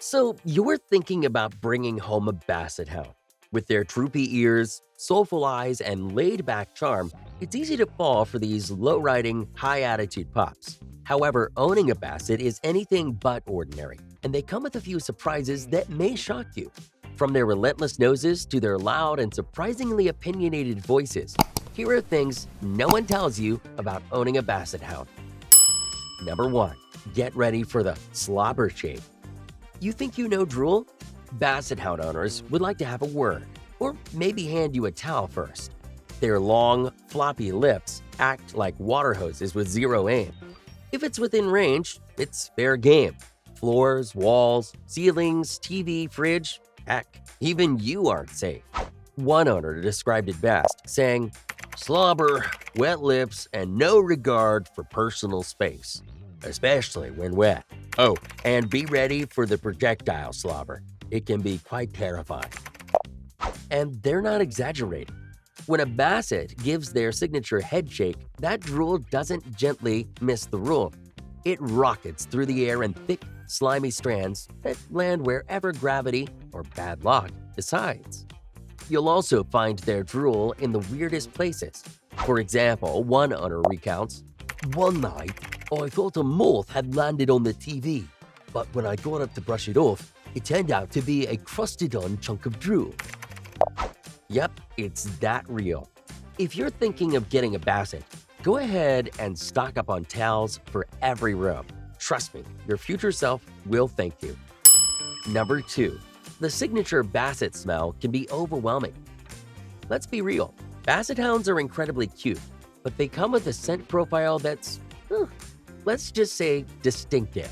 So you're thinking about bringing home a Basset Hound. With their droopy ears, soulful eyes, and laid-back charm, it's easy to fall for these low-riding, high-attitude pups. However, owning a Basset is anything but ordinary, and they come with a few surprises that may shock you. From their relentless noses to their loud and surprisingly opinionated voices, here are things no one tells you about owning a Basset Hound. Number 1. Get ready for the slobber shake. You think you know drool? Basset Hound owners would like to have a word, or maybe hand you a towel first. Their long, floppy lips act like water hoses with zero aim. If it's within range, it's fair game. Floors, walls, ceilings, TV, fridge, heck, even you aren't safe. One owner described it best, saying, "Slobber, wet lips, and no regard for personal space, especially when wet. Oh, and be ready for the projectile slobber. It can be quite terrifying." And they're not exaggerating. When a Basset gives their signature head shake, that drool doesn't gently miss the rule. It rockets through the air in thick, slimy strands that land wherever gravity or bad luck decides. You'll also find their drool in the weirdest places. For example, one owner recounts, "One night, I thought a moth had landed on the TV, but when I got up to brush it off, it turned out to be a crusted-on chunk of drool." Yep, it's that real. If you're thinking of getting a Basset, go ahead and stock up on towels for every room. Trust me, your future self will thank you. Number 2. The signature Basset smell can be overwhelming. Let's be real, Basset Hounds are incredibly cute, but they come with a scent profile that's, let's just say, distinctive.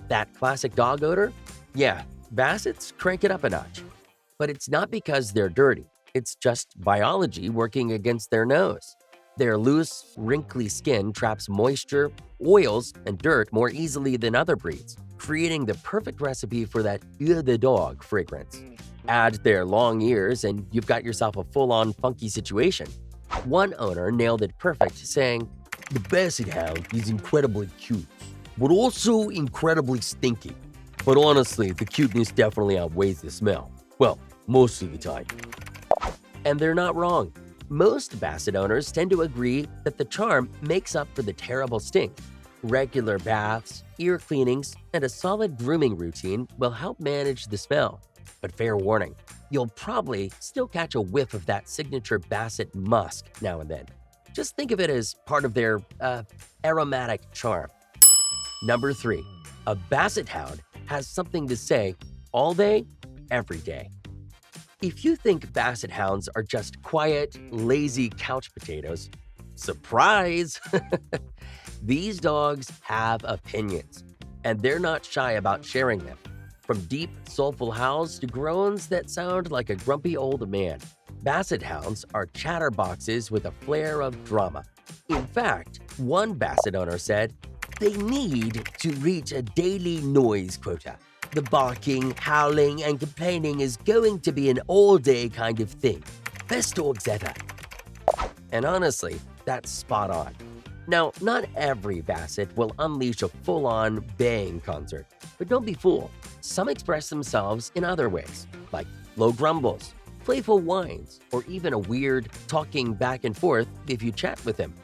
That classic dog odor? Yeah, Bassets crank it up a notch. But it's not because they're dirty. It's just biology working against their nose. Their loose, wrinkly skin traps moisture, oils, and dirt more easily than other breeds, creating the perfect recipe for that the dog fragrance. Add their long ears and you've got yourself a full-on funky situation. One owner nailed it perfect, saying, "The Basset Hound is incredibly cute, but also incredibly stinky. But honestly, the cuteness definitely outweighs the smell. Well, most of the time." And they're not wrong. Most Basset owners tend to agree that the charm makes up for the terrible stink. Regular baths, ear cleanings, and a solid grooming routine will help manage the smell. But fair warning, you'll probably still catch a whiff of that signature Basset musk now and then. Just think of it as part of their, aromatic charm. Number 3. A Basset Hound has something to say all day, every day. If you think Basset Hounds are just quiet, lazy couch potatoes, surprise! These dogs have opinions, and they're not shy about sharing them. From deep, soulful howls to groans that sound like a grumpy old man, Basset Hounds are chatterboxes with a flair of drama. In fact, one Basset owner said, "They need to reach a daily noise quota. The barking, howling, and complaining is going to be an all-day kind of thing. Best dogs ever." And honestly, that's spot on. Now, not every Basset will unleash a full-on baying concert, but don't be fooled. Some express themselves in other ways, like low grumbles, playful whines, or even a weird talking back and forth if you chat with them.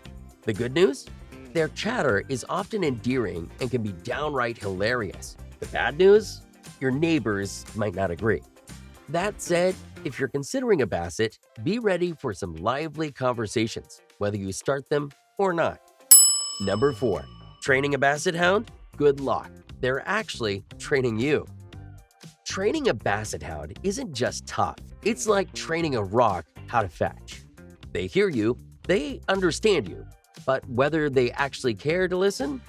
The good news? Their chatter is often endearing and can be downright hilarious. The bad news? Your neighbors might not agree. That said, if you're considering a Basset, be ready for some lively conversations, whether you start them or not. Number 4. Training a Basset Hound? Good luck. They're actually training you. Training a Basset Hound isn't just tough. It's like training a rock how to fetch. They hear you, they understand you, but whether they actually care to listen?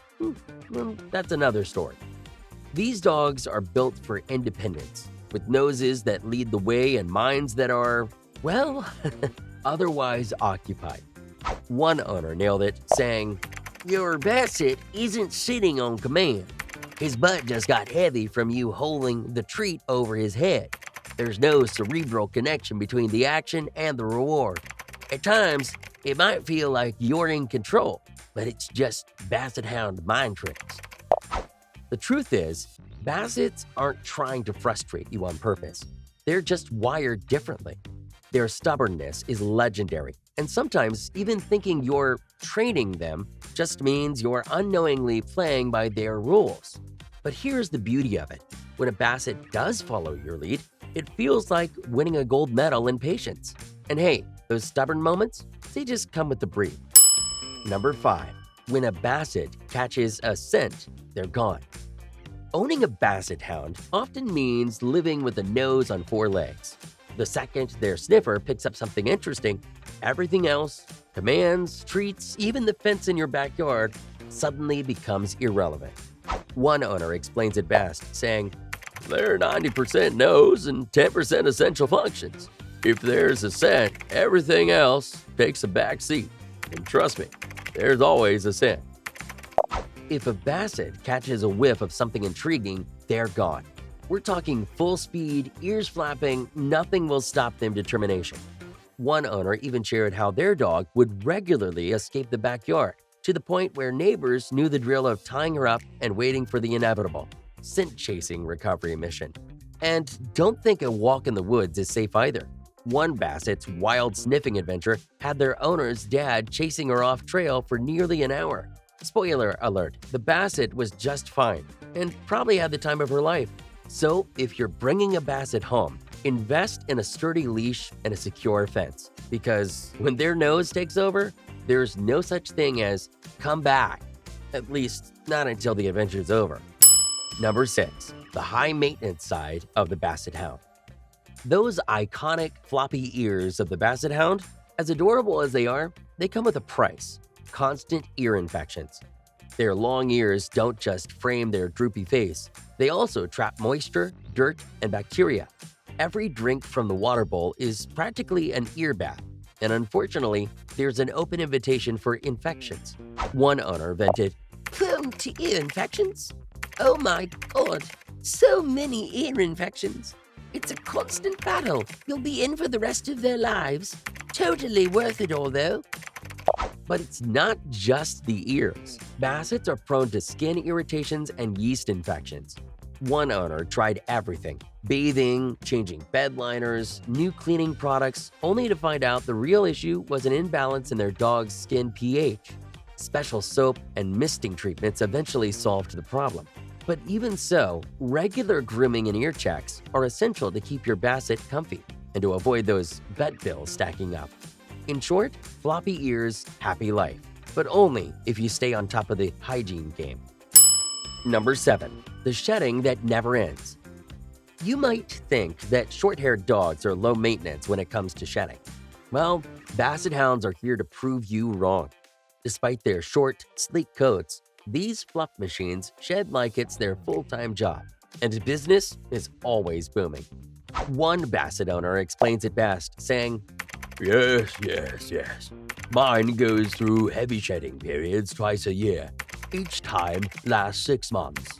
Well, that's another story. These dogs are built for independence, with noses that lead the way and minds that are, well, otherwise occupied. One owner nailed it, saying, "Your Basset isn't sitting on command. His butt just got heavy from you holding the treat over his head. There's no cerebral connection between the action and the reward. At times, it might feel like you're in control, but it's just Basset Hound mind tricks." The truth is, Bassets aren't trying to frustrate you on purpose. They're just wired differently. Their stubbornness is legendary, and sometimes even thinking you're training them just means you're unknowingly playing by their rules. But here's the beauty of it. When a Basset does follow your lead, it feels like winning a gold medal in patience. And hey, those stubborn moments, they just come with the breed. Number 5. When a Basset catches a scent, they're gone. Owning a Basset Hound often means living with a nose on 4 legs. The second their sniffer picks up something interesting, everything else, commands, treats, even the fence in your backyard, suddenly becomes irrelevant. One owner explains it best, saying, "They're 90% nose and 10% essential functions. If there's a scent, everything else takes a back seat. And trust me, there's always a scent." If a Basset catches a whiff of something intriguing, they're gone. We're talking full speed, ears flapping, nothing will stop their determination. One owner even shared how their dog would regularly escape the backyard, to the point where neighbors knew the drill of tying her up and waiting for the inevitable scent-chasing recovery mission. And don't think a walk in the woods is safe either. One Basset's wild sniffing adventure had their owner's dad chasing her off trail for nearly an hour. Spoiler alert, the Basset was just fine and probably had the time of her life. So if you're bringing a Basset home, invest in a sturdy leash and a secure fence, because when their nose takes over, there's no such thing as come back, at least not until the adventure's over. Number 6. The high-maintenance side of the Basset Hound. Those iconic floppy ears of the Basset Hound, as adorable as they are, they come with a price: constant ear infections. Their long ears don't just frame their droopy face, they also trap moisture, dirt, and bacteria. Every drink from the water bowl is practically an ear bath, and unfortunately, there's an open invitation for infections. One owner vented, "Prone to ear infections? Oh my god, so many ear infections. It's a constant battle. You'll be in for the rest of their lives. Totally worth it all, though." But it's not just the ears. Bassets are prone to skin irritations and yeast infections. One owner tried everything: bathing, changing bed liners, new cleaning products, only to find out the real issue was an imbalance in their dog's skin pH. Special soap and misting treatments eventually solved the problem. But even so, regular grooming and ear checks are essential to keep your Basset comfy and to avoid those vet bills stacking up. In short, floppy ears, happy life, but only if you stay on top of the hygiene game. Number 7. The shedding that never ends. You might think that short-haired dogs are low maintenance when it comes to shedding. Well, Basset Hounds are here to prove you wrong. Despite their short, sleek coats, these fluff machines shed like it's their full-time job, and business is always booming. One Basset owner explains it best, saying, Yes. Mine goes through heavy shedding periods twice a year. Each time lasts 6 months."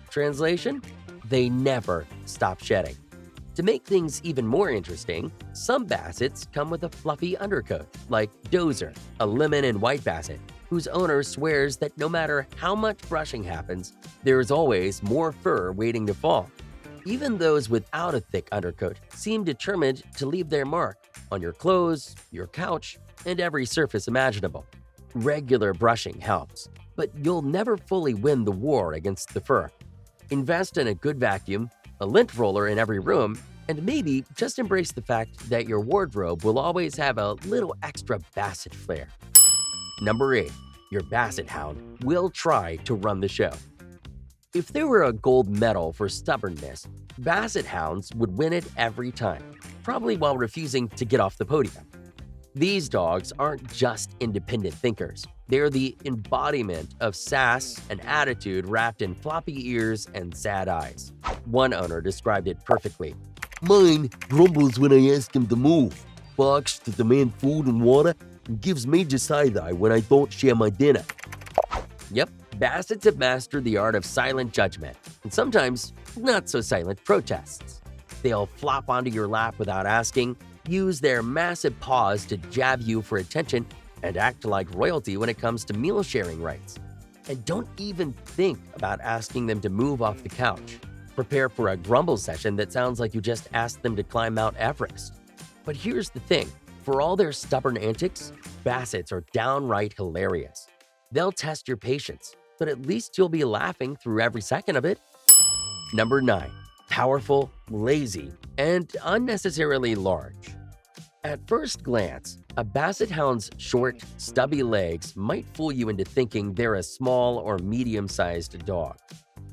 Translation? They never stop shedding. To make things even more interesting, some Bassets come with a fluffy undercoat, like Dozer, a lemon and white Basset, whose owner swears that no matter how much brushing happens, there is always more fur waiting to fall. Even those without a thick undercoat seem determined to leave their mark on your clothes, your couch, and every surface imaginable. Regular brushing helps, but you'll never fully win the war against the fur. Invest in a good vacuum, a lint roller in every room, and maybe just embrace the fact that your wardrobe will always have a little extra Basset flair. Number 8. Your Basset Hound will try to run the show. If there were a gold medal for stubbornness, Basset Hounds would win it every time, probably while refusing to get off the podium. These dogs aren't just independent thinkers. They're the embodiment of sass and attitude wrapped in floppy ears and sad eyes. One owner described it perfectly. "Mine grumbles when I ask him to move, barks to demand food and water, and gives major side-eye when I don't share my dinner." Yep, Bassets have mastered the art of silent judgment, and sometimes not-so-silent protests. They'll flop onto your lap without asking, use their massive paws to jab you for attention, and act like royalty when it comes to meal-sharing rights. And don't even think about asking them to move off the couch. Prepare for a grumble session that sounds like you just asked them to climb Mount Everest. But here's the thing, for all their stubborn antics, Bassets are downright hilarious. They'll test your patience, but at least you'll be laughing through every second of it. Number 9. Powerful, lazy, and unnecessarily large. At first glance, a Basset Hound's short, stubby legs might fool you into thinking they're a small or medium-sized dog.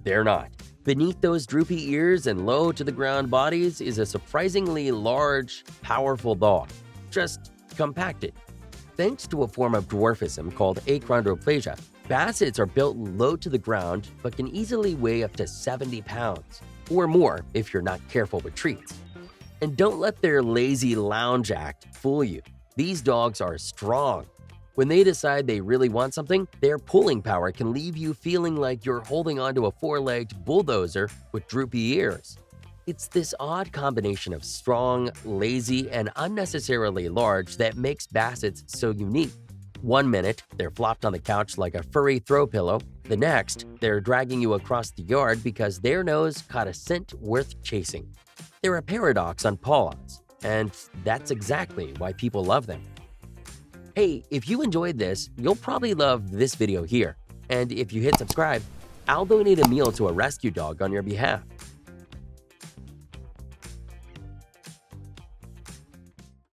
They're not. Beneath those droopy ears and low-to-the-ground bodies is a surprisingly large, powerful dog, just compacted. Thanks to a form of dwarfism called achondroplasia, Bassets are built low to the ground but can easily weigh up to 70 pounds, or more if you're not careful with treats. And don't let their lazy lounge act fool you. These dogs are strong. When they decide they really want something, their pulling power can leave you feeling like you're holding onto a four-legged bulldozer with droopy ears. It's this odd combination of strong, lazy, and unnecessarily large that makes Bassets so unique. One minute, they're flopped on the couch like a furry throw pillow. The next, they're dragging you across the yard because their nose caught a scent worth chasing. They're a paradox on paws, and that's exactly why people love them. Hey, if you enjoyed this, you'll probably love this video here. And if you hit subscribe, I'll donate a meal to a rescue dog on your behalf.